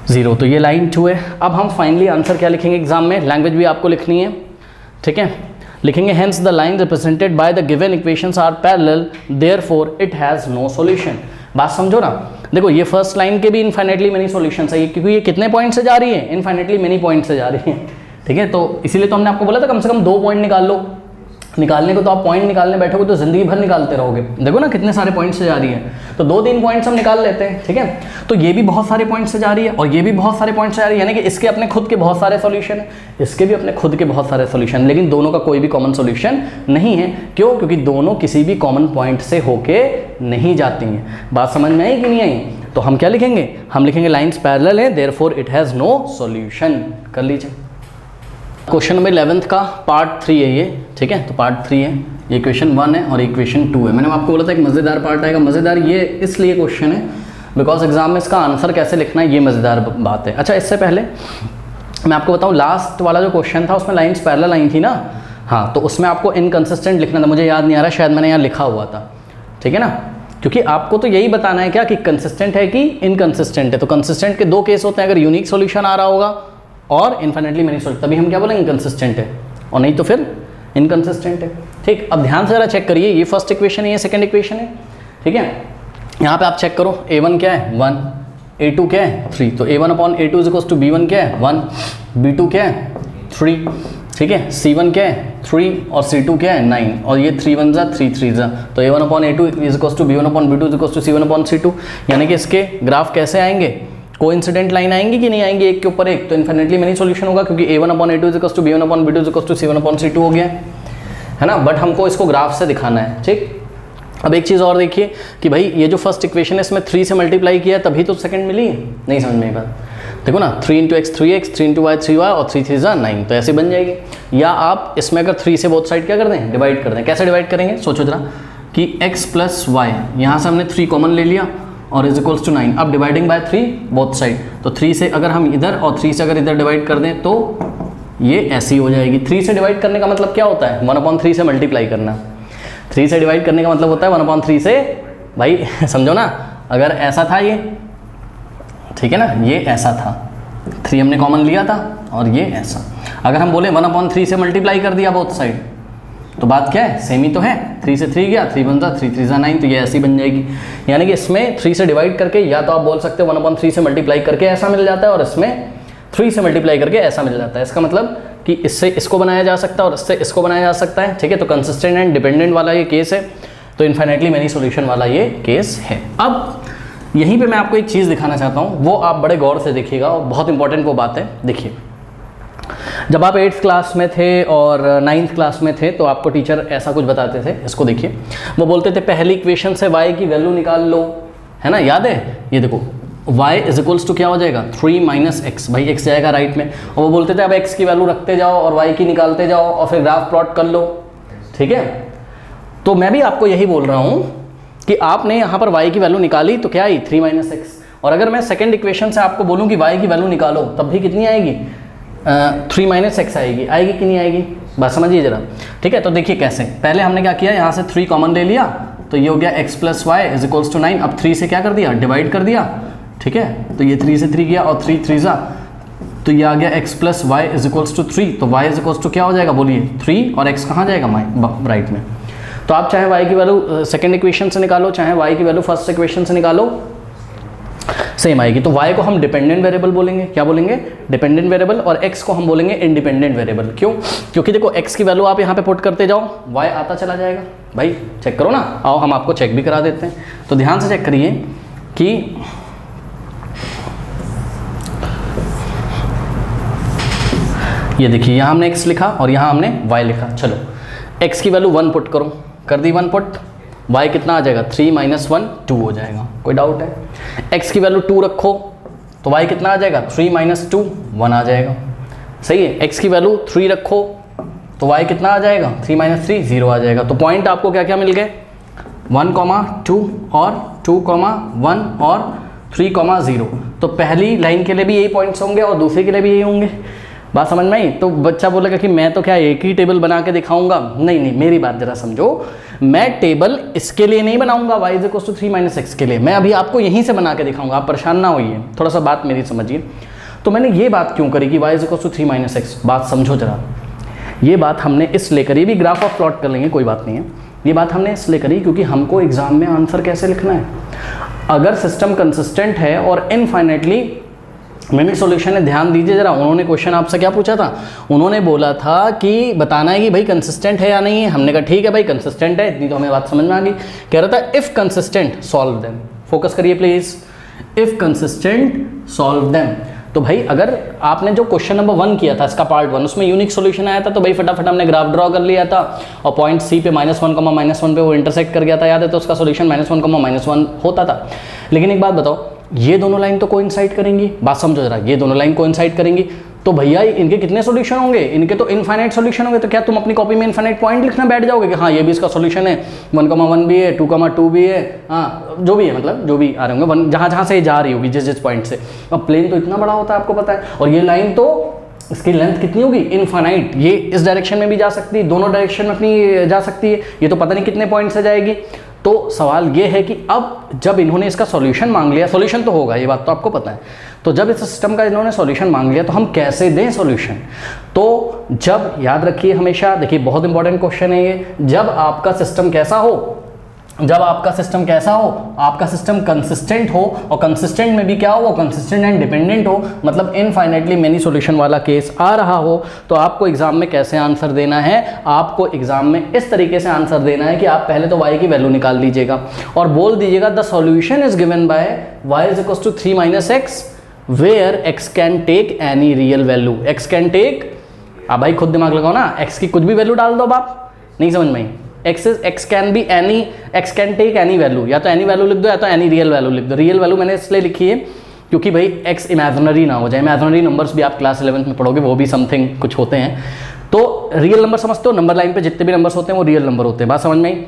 0। तो ये लाइन 2 है। अब हम फाइनली आंसर क्या लिखेंगे एग्जाम में, लैंग्वेज भी आपको लिखनी है, ठीक है। लिखेंगे hence the line represented by the given equations are parallel, therefore it has no solution. बात समझो ना, देखो ये फर्स्ट लाइन के भी इन्फाइनेटली मेनी सॉल्यूशंस है, क्योंकि ये कितने पॉइंट से जा रही है, इन्फाइनेटली मेनी पॉइंट से जा रही है, ठीक है। तो इसीलिए तो हमने आपको बोला था कम से कम 2 पॉइंट निकाल लो। निकालने को तो आप पॉइंट निकालने बैठोगे तो ज़िंदगी भर निकालते रहोगे, देखो ना कितने सारे पॉइंट से जा रही है, तो 2-3 पॉइंट्स हम निकाल लेते हैं, ठीक है। तो ये भी बहुत सारे पॉइंट से जा रही है और ये भी बहुत सारे पॉइंट से जा रही है, यानी कि इसके अपने खुद के बहुत सारे सॉल्यूशन है, इसके भी अपने खुद के बहुत सारे सॉल्यूशन, लेकिन दोनों का कोई भी कॉमन सॉल्यूशन नहीं है। क्यों? क्योंकि दोनों किसी भी कॉमन पॉइंट से होके नहीं जाती हैं। बात समझ में आई कि नहीं आई? तो हम क्या लिखेंगे, हम लिखेंगे लाइन्स पैरेलल है, therefore it has no solution. कर लीजिए। क्वेश्चन नंबर 11 का पार्ट 3 है ये, ठीक है। तो पार्ट 3 है, ये क्वेश्चन 1 है और ये क्वेश्चन 2 है। मैंने आपको बोला था एक मज़ेदार पार्ट आएगा। मज़ेदार ये इसलिए क्वेश्चन है बिकॉज एग्जाम में इसका आंसर कैसे लिखना है ये मज़ेदार बात है। अच्छा, इससे पहले मैं आपको बताऊँ, लास्ट वाला जो क्वेश्चन था उसमें लाइन्स पैरेलल आई थी ना, हाँ, तो उसमें आपको इनकन्सिस्टेंट लिखना था। मुझे याद नहीं आ रहा, शायद मैंने यहाँ लिखा हुआ था, ठीक है ना, क्योंकि आपको तो यही बताना है क्या कि कंसिस्टेंट है कि इनकन्सिस्टेंट है। तो कंसिस्टेंट के 2 केस होते हैं, अगर यूनिक सॉल्यूशन आ रहा होगा और इन्फिनिटली मेनी सॉल्यूशन, तभी हम क्या बोलेंगे कंसिस्टेंट है, और नहीं तो फिर इनकंसिस्टेंट है। ठीक, अब ध्यान से ज़रा चेक करिए, ये फर्स्ट इक्वेशन है, ये सेकंड इक्वेशन है। ठीक है, यहाँ पे आप चेक करो, a1 क्या है 1, a2 क्या है 3, तो a1 upon a2 is equals to b1 क्या है 1, b2 क्या है 3, ठीक है, c1 क्या है 3 और c2 क्या है 9, और ये 3 1 जा 3 3 जा, तो a1 upon a2 is equals to b1 upon b2 is equals to c1 upon c2। यानी कि इसके ग्राफ कैसे आएंगे, कोइंसिडेंट लाइन आएंगी कि नहीं आएंगी एक के ऊपर एक, तो इन्फिनिटली मैनी सॉल्यूशन होगा, क्योंकि a1 upon a2 is equals to b1 upon b2 is equals to c1 upon c2 हो गया है ना। बट हमको इसको ग्राफ से दिखाना है। ठीक, अब एक चीज़ और देखिए कि भाई ये जो फर्स्ट इक्वेशन है इसमें 3 से मल्टीप्लाई किया है तभी तो सेकंड मिली है, नहीं समझ में बात। देखो ना 3 × x 3x, 3 × y 3y और 3 3 जा 9, तो ऐसे बन जाएगी। या आप इसमें अगर 3 से बोथ साइड क्या कर दें, डिवाइड कर दें। कैसे डिवाइड करेंगे, सोचो जरा कि x प्लस वाई, यहाँ से हमने 3 कॉमन ले लिया और इज इक्वल्स टू 9। अब डिवाइडिंग बाय 3 बोथ साइड, तो 3 से अगर हम इधर और 3 से अगर इधर डिवाइड कर दें तो ये ऐसी हो जाएगी। 3 से डिवाइड करने का मतलब क्या होता है, 1/3 से मल्टीप्लाई करना। 3 से डिवाइड करने का मतलब होता है 1/3 से, भाई समझो ना, अगर ऐसा था ये, ठीक है ना, ये ऐसा था, 3 हमने कॉमन लिया था और ये ऐसा। अगर हम बोले 1/3 से मल्टीप्लाई कर दिया बोथ साइड, तो बात क्या है, सेम ही तो है। 3 से 3 गया, 3 1 जा 3 3 जा 9, तो ये ऐसी बन जाएगी। यानी कि इसमें 3 से डिवाइड करके या तो आप बोल सकते हो 1/3 से मल्टीप्लाई करके ऐसा मिल जाता है, और इसमें 3 से मल्टीप्लाई करके ऐसा मिल जाता है। इसका मतलब कि इससे इसको बनाया जा सकता है और इससे इसको बनाया जा सकता है। ठीक है, तो कंसिस्टेंट एंड डिपेंडेंट वाला ये केस है, तो इन्फिनिटली मैनी सॉल्यूशन वाला ये केस है। अब यहीं पे मैं आपको एक चीज़ दिखाना चाहता हूँ, वो आप बड़े गौर से देखिएगा और बहुत इंपॉर्टेंट वो बात है। देखिए, जब आप 8th क्लास में थे और 9th क्लास में थे तो आपको टीचर ऐसा कुछ बताते थे, इसको देखिए, वो बोलते थे पहली इक्वेशन से y की वैल्यू निकाल लो, है ना, याद है। ये देखो y इज इक्वल्स टू क्या हो जाएगा 3 - x, भाई x जाएगा राइट में, और वो बोलते थे अब x की वैल्यू रखते जाओ और y की निकालते जाओ और फिर ग्राफ प्लॉट कर लो। ठीक है, तो मैं भी आपको यही बोल रहा हूँ कि आपने यहाँ पर y की वैल्यू निकाली तो क्या आई 3 - x, और अगर मैं सेकंड इक्वेशन से आपको बोलूँ कि y की वैल्यू निकालो तब भी कितनी आएगी, 3 - x आएगी। आएगी कि नहीं आएगी, बात समझिए जरा। ठीक है, तो देखिए कैसे, पहले हमने क्या किया, यहाँ से 3 कॉमन ले लिया, तो ये हो गया x plus y is equals to 9। अब 3 से क्या कर दिया, डिवाइड कर दिया। ठीक है, तो ये 3 से 3 गया और 3 3 जा, तो ये आ गया x plus y is equals to 3, तो y इज इक्वल्स टू क्या हो जाएगा, बोलिए 3, और x कहाँ जाएगा, राइट में। तो आप चाहे y की वैल्यू सेकंड इक्वेशन से निकालो, चाहे y की वैल्यू फर्स्ट इक्वेशन से निकालो, सेम आएगी। तो y को हम डिपेंडेंट वेरिएबल बोलेंगे, क्या बोलेंगे, डिपेंडेंट वेरिएबल, और x को हम बोलेंगे इंडिपेंडेंट वेरिएबल। क्यों, क्योंकि देखो x की वैल्यू आप यहाँ पे पुट करते जाओ, y आता चला जाएगा। भाई चेक करो ना, आओ हम आपको चेक भी करा देते हैं। तो ध्यान से चेक करिए कि ये देखिए, यहाँ हमने x लिखा और यहाँ हमने y लिखा। चलो x की वैल्यू 1 पुट करो, कर दी 1 पुट, y कितना आ जाएगा 3 - 1 2 हो जाएगा, कोई डाउट है। x की वैल्यू 2 रखो तो y कितना आ जाएगा 3 - 2 1 आ जाएगा, सही है। x की वैल्यू 3 रखो तो y कितना आ जाएगा 3 - 3 0 आ जाएगा। तो पॉइंट आपको क्या क्या मिल गए, 1, 2 और 2, 1 और 3, 0। तो पहली लाइन के लिए भी यही पॉइंट्स होंगे और दूसरे के लिए भी यही होंगे। बात समझ में आई। तो बच्चा बोलेगा कि मैं तो क्या एक ही टेबल बना के दिखाऊंगा, नहीं नहीं, मेरी बात जरा समझो, मैं टेबल इसके लिए नहीं बनाऊंगा y is equals to 3 - x के लिए, मैं अभी आपको यहीं से बना के दिखाऊंगा, आप परेशान ना होइए, थोड़ा सा बात मेरी समझिए। तो मैंने ये बात क्यों करी कि y is equals to 3 - x, बात समझो जरा। ये बात हमने इसलिए करी, भी ग्राफ ऑफ प्लॉट कर लेंगे, कोई बात नहीं है। ये बात हमने इसलिए करी क्योंकि हमको एग्जाम में आंसर कैसे लिखना है। अगर सिस्टम कंसिस्टेंट है और इनफाइनाइटली मैनी सॉल्यूशन है, ध्यान दीजिए जरा, उन्होंने क्वेश्चन आपसे क्या पूछा था, उन्होंने बोला था कि बताना है कि भाई कंसिस्टेंट है या नहीं है। हमने कहा ठीक है भाई कंसिस्टेंट है, इतनी तो हमें बात समझ में आ गई। कह रहा था if consistent solve them, focus करिए please, if consistent solve them. तो भाई अगर आपने जो क्वेश्चन नंबर 1 किया था इसका पार्ट 1, उसमें यूनिक सॉल्यूशन आया था, तो भाई फटाफट हमने ग्राफ ड्रॉ कर लिया था और पॉइंट सी पे -1, -1 पे वो इंटरसेक्ट कर गया था, याद है, तो उसका सॉल्यूशन -1, -1 होता था। लेकिन एक बात बताओ, ये दोनों लाइन तो कोइंसाइड करेंगी, बात समझो जरा, ये दोनों लाइन कोइंसाइड करेंगी, तो भैया इनके कितने सॉल्यूशन होंगे, इनके तो इनफाइनाइट सॉल्यूशन होंगे। तो क्या तुम अपनी कॉपी में इनफाइनाइट पॉइंट लिखना बैठ जाओगे कि हाँ ये भी इसका सॉल्यूशन है, 1, 1 भी है, 2, 2 भी है, हाँ जो भी है, मतलब जो भी आ रहे होंगे, जहाँ जहाँ से जा रही होगी जिस पॉइंट से। अब प्लेन तो इतना बड़ा होता है आपको पता है, और ये लाइन तो इसकी लेंथ कितनी होगी इनफाइनाइट, ये इस डायरेक्शन में भी जा सकती है, दोनों डायरेक्शन में अपनी जा सकती है, ये तो पता नहीं कितने पॉइंट से जाएगी। तो सवाल ये है कि अब जब इन्होंने इसका सॉल्यूशन मांग लिया, सॉल्यूशन तो होगा, ये बात तो आपको पता है, तो जब इस सिस्टम का इन्होंने सॉल्यूशन मांग लिया तो हम कैसे दें सॉल्यूशन। तो जब, याद रखिए हमेशा, देखिए बहुत इंपॉर्टेंट क्वेश्चन है ये, जब आपका सिस्टम कैसा हो, जब आपका सिस्टम कैसा हो, आपका सिस्टम कंसिस्टेंट हो, और कंसिस्टेंट में भी क्या हो, वो कंसिस्टेंट एंड डिपेंडेंट हो, मतलब इनफाइनाइटली मेनी सॉल्यूशन वाला केस आ रहा हो, तो आपको एग्जाम में कैसे आंसर देना है, आपको एग्जाम में इस तरीके से आंसर देना है कि आप पहले तो y की वैल्यू निकाल लीजिएगा और बोल दीजिएगा the solution is given by y is equal to 3 - x where x can take any real value. x can take, आप भाई खुद दिमाग लगाओ ना, x की कुछ भी वैल्यू डाल दो, आप नहीं समझ में, x can be any, x can take any value, या तो एनी वैल्यू लिख दो या तो एनी रियल वैल्यू लिख दो। रियल वैल्यू मैंने इसलिए लिखी है क्योंकि भाई x इमेजिनरी ना हो जाए, इमेजिनरी नंबर्स भी आप क्लास 11th में पढ़ोगे, वो भी समथिंग कुछ होते हैं, तो रियल नंबर समझते हो, नंबर लाइन पे जितने भी नंबर्स होते हैं वो रियल नंबर होते हैं, बात समझ में आई।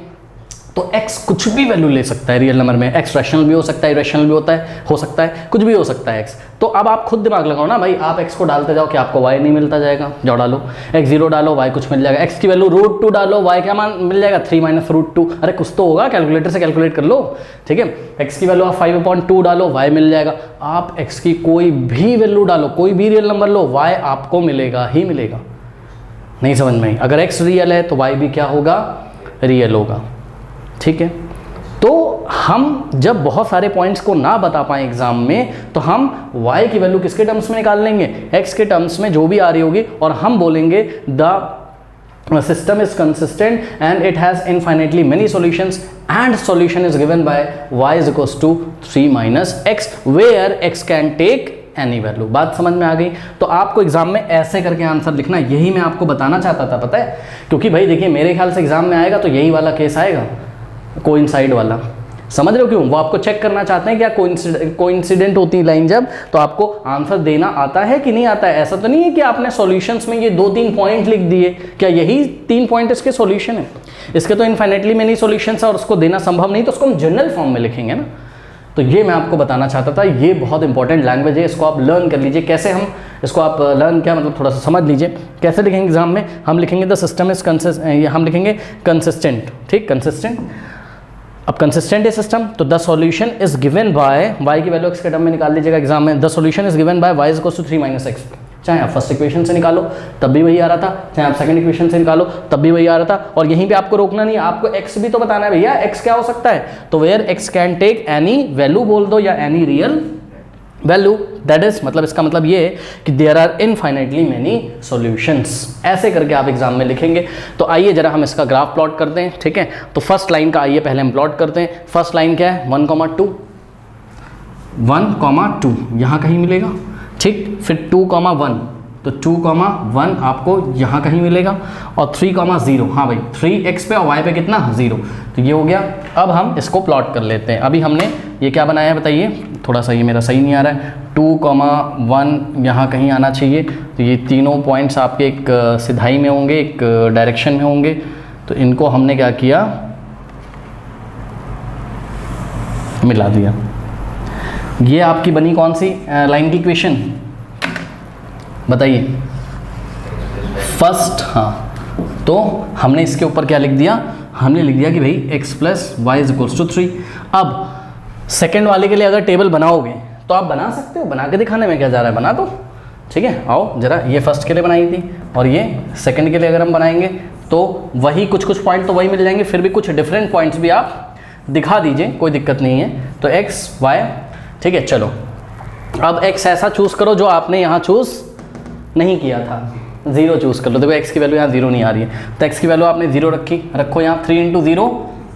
तो x कुछ भी वैल्यू ले सकता है रियल नंबर में, x रैशनल भी हो सकता है, इरेशनल भी होता है, हो सकता है, कुछ भी हो सकता है x। तो अब आप खुद दिमाग लगाओ ना भाई, आप x को डालते जाओ कि आपको y नहीं मिलता जाएगा, जाओ डालो, x 0 डालो y कुछ मिल जाएगा, x की वैल्यू √2 डालो, y क्या मान मिल जाएगा 3 - √2, अरे कुछ तो होगा, कैलकुलेटर से कैलकुलेट कर लो, ठीक है। x की वैल्यू आप 5/2 डालो, y मिल जाएगा, आप x की कोई भी वैल्यू डालो, कोई भी रियल नंबर लो, y आपको मिलेगा ही मिलेगा, नहीं समझ में आई। अगर x रियल है तो y भी क्या होगा, रियल होगा, ठीक है। तो हम जब बहुत सारे पॉइंट्स को ना बता पाएं एग्जाम में, तो हम y की वैल्यू किसके टर्म्स में निकाल लेंगे, x के टर्म्स में जो भी आ रही होगी, और हम बोलेंगे the system is consistent and it has infinitely many solutions and solution is given by y is equals to 3 - x where x can take any value. बात समझ में आ गई। तो आपको एग्जाम में ऐसे करके आंसर लिखना, यही मैं आपको बताना चाहता था, पता है, क्योंकि भाई देखिए मेरे ख्याल से एग्जाम में आएगा तो यही वाला केस आएगा, कोइंसाइड वाला, समझ रहे हो क्यों, वो आपको चेक करना चाहते हैं क्या कोइंसिडेंट होती है लाइन जब, तो आपको आंसर देना आता है कि नहीं आता है। ऐसा तो नहीं है कि आपने सॉल्यूशंस में ये 2-3 पॉइंट लिख दिए, क्या यही 3 पॉइंट इसके सॉल्यूशन है, इसके तो इनफाइनाइटली मेनी सॉल्यूशंस है और उसको देना संभव नहीं, तो उसको हम जनरल फॉर्म में लिखेंगे ना। तो ये मैं आपको बताना चाहता था, ये बहुत इंपॉर्टेंट लैंग्वेज है, इसको आप लर्न कर लीजिए। कैसे हम इसको, आप लर्न क्या मतलब थोड़ा सा समझ लीजिए, कैसे लिखेंगे एग्जाम में, हम लिखेंगे द सिस्टम इज हम लिखेंगे कंसिस्टेंट, ठीक, कंसिस्टेंट। अब कंसिस्टेंट है सिस्टम, तो the solution is given by y की वैल्यू x के टर्म में निकाल लीजिएगा एग्जाम में, the solution is given by y is equal to 3 - x। चाहे आप फर्स्ट इक्वेशन से निकालो तब भी वही आ रहा था, चाहे आप सेकंड इक्वेशन से निकालो तब भी वही आ रहा था, और यहीं पे आपको रोकना नहीं है, आपको x भी तो बताना है भैया, x क्या हो सकता है, तो where x can take any value बोल दो या any real value, that is, मतलब इसका मतलब ये है कि there are infinitely many solutions, ऐसे करके आप एग्जाम में लिखेंगे। तो आइए जरा हम इसका ग्राफ प्लॉट करते हैं, ठीक है। तो फर्स्ट लाइन का आइए पहले हम प्लॉट करते हैं। फर्स्ट लाइन क्या है, 1,2 1,2 यहाँ कहीं मिलेगा, ठीक, फिर 2,1, तो 2,1 आपको यहाँ कहीं मिलेगा, और 3,0, हाँ भाई 3x पे और y पे कितना 0, तो ये हो गया। अब हम इसको प्लॉट कर लेते हैं। अभी हमने ये क्या बनाया है बताइए, थोड़ा सा ये मेरा सही नहीं आ रहा है, 2,1 यहाँ कहीं आना चाहिए, तो ये तीनों पॉइंट्स आपके एक सिधाई में होंगे, एक डायरेक्शन में होंगे, तो इनको हमने क्या किया, मिला दिया। ये आपकी बनी कौन सी लाइन की इक्वेशन बताइए, फर्स्ट, हाँ, तो हमने इसके ऊपर क्या लिख दिया, हमने लिख दिया कि भाई x + y is equals to 3। अब सेकंड वाले के लिए अगर टेबल बनाओगे तो आप बना सकते हो, बना के दिखाने में क्या जा रहा है, बना दो, ठीक है। आओ जरा, ये फर्स्ट के लिए बनाई थी और ये सेकंड के लिए अगर हम बनाएंगे तो वही कुछ पॉइंट तो वही मिल जाएंगे, फिर भी कुछ डिफरेंट पॉइंट्स भी आप दिखा दीजिए, कोई दिक्कत नहीं है। तो x y, ठीक है। चलो अब x ऐसा चूज़ करो जो आपने यहाँ चूज़ नहीं किया था, 0 चूज़ कर लो। देखो x की वैल्यू यहाँ 0 नहीं आ रही है, तो x की वैल्यू आपने 0 रखी, रखो यहाँ 3 × 0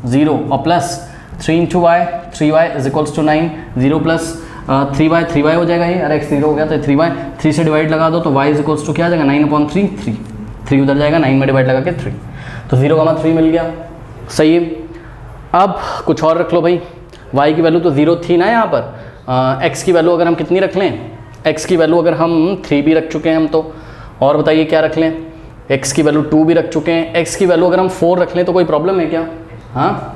0, और plus 3 × y 3y is equals to 9, 0 plus 3y हो जाएगा ये, अरे x 0 हो गया तो 3y, 3 से डिवाइड लगा दो तो y इज इक्वल्स टू क्या आ जाएगा 9/3, 3 उधर जाएगा, 9 में डिवाइड लगा के 3, तो 0,3 मिल गया, सही है। अब कुछ और रख लो भाई, y की वैल्यू तो 0 थी ना यहाँ पर, x की वैल्यू अगर हम कितनी रख लें, x की वैल्यू अगर हम 3 भी रख चुके हैं हम, तो और बताइए क्या रख लें, x की वैल्यू 2 भी रख चुके हैं, x की वैल्यू अगर हम 4 रख लें तो कोई प्रॉब्लम है क्या, हाँ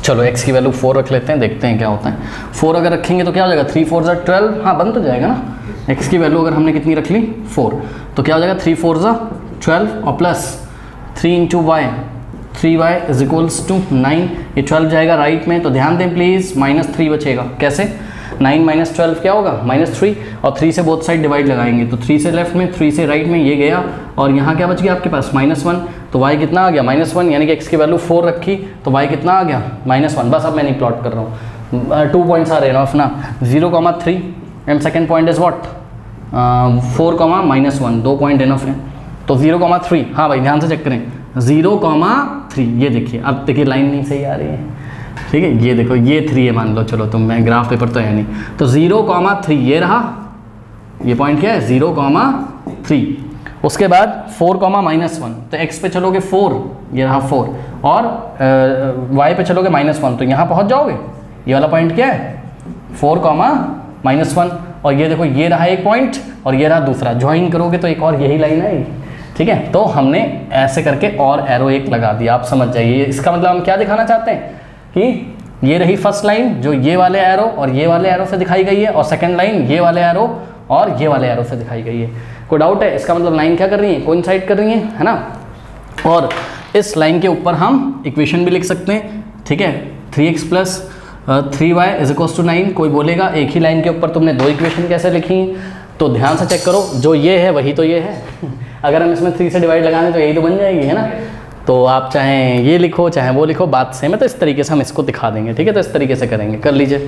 चलो x की वैल्यू 4 रख लेते हैं, देखते हैं क्या होता है। 4 अगर रखेंगे तो क्या हो जाएगा, 3 4 12, हाँ बन तो जाएगा ना। x की वैल्यू अगर हमने कितनी रख ली 4, तो क्या हो जाएगा 3 4 12, और plus 3 × y 3y is equals to 9, ये 12 जाएगा राइट में, तो ध्यान दें प्लीज़, -3 बचेगा। कैसे? 9 - 12 क्या होगा? -3, और 3 से बोथ साइड डिवाइड लगाएंगे, तो 3 से लेफ्ट में, 3 से राइट में, ये गया, और यहाँ क्या बच गया आपके पास? -1, तो y कितना आ गया? -1, यानी कि x की वैल्यू 4 रखी, तो y कितना आ गया? -1। बस अब मैं नहीं प्लॉट कर रहा हूँ, 2 पॉइंट्स आ रहे हैं ना, 0,3, and second point is what? 4, -1, 2 point enough है, तो 0,3। हाँ भाई ध्यान से चेक करें, 0,3, ये देखिए, अब देखिए लाइन नहीं सही आ रही है, ठीक है, ये देखो, ये 3 है मान लो, चलो तुम, मैं ग्राफ पेपर तो है नहीं, तो 0,3 ये रहा, ये पॉइंट क्या है? 0,3। उसके बाद 4, -1, तो x पे चलोगे 4, ये रहा 4, और y पे चलोगे -1, तो यहाँ पहुँच जाओगे। ये वाला पॉइंट क्या है? 4, -1, और ये देखो, ये रहा एक पॉइंट, और ये रहा दूसरा, ज्वाइन करोगे तो एक और यही लाइन आएगी, ठीक है। तो हमने ऐसे करके और एरो एक लगा दिया, आप समझ जाइए। इसका मतलब हम क्या दिखाना चाहते हैं कि ये रही फर्स्ट लाइन जो ये वाले एरो और ये वाले एरो से दिखाई गई है, और सेकंड लाइन ये वाले एरो और ये वाले एरो से दिखाई गई है। कोई डाउट है? इसका मतलब लाइन क्या कर रही है? कोइंसाइड कर रही है ना। और इस लाइन के ऊपर हम इक्वेशन भी लिख सकते हैं, ठीक है, 3x + 3y is equals to 9। कोई बोलेगा एक ही लाइन के ऊपर तुमने 2 इक्वेशन कैसे लिखी? तो ध्यान से चेक करो, जो ये है वही तो ये है। अगर हम इसमें 3 से डिवाइड लगाएं तो यही तो बन जाएगी, है ना। तो आप चाहे ये लिखो चाहे वो लिखो, बात सेम है, तो इस तरीके से हम इसको दिखा देंगे, ठीक है। तो इस तरीके से करेंगे, कर लीजिए।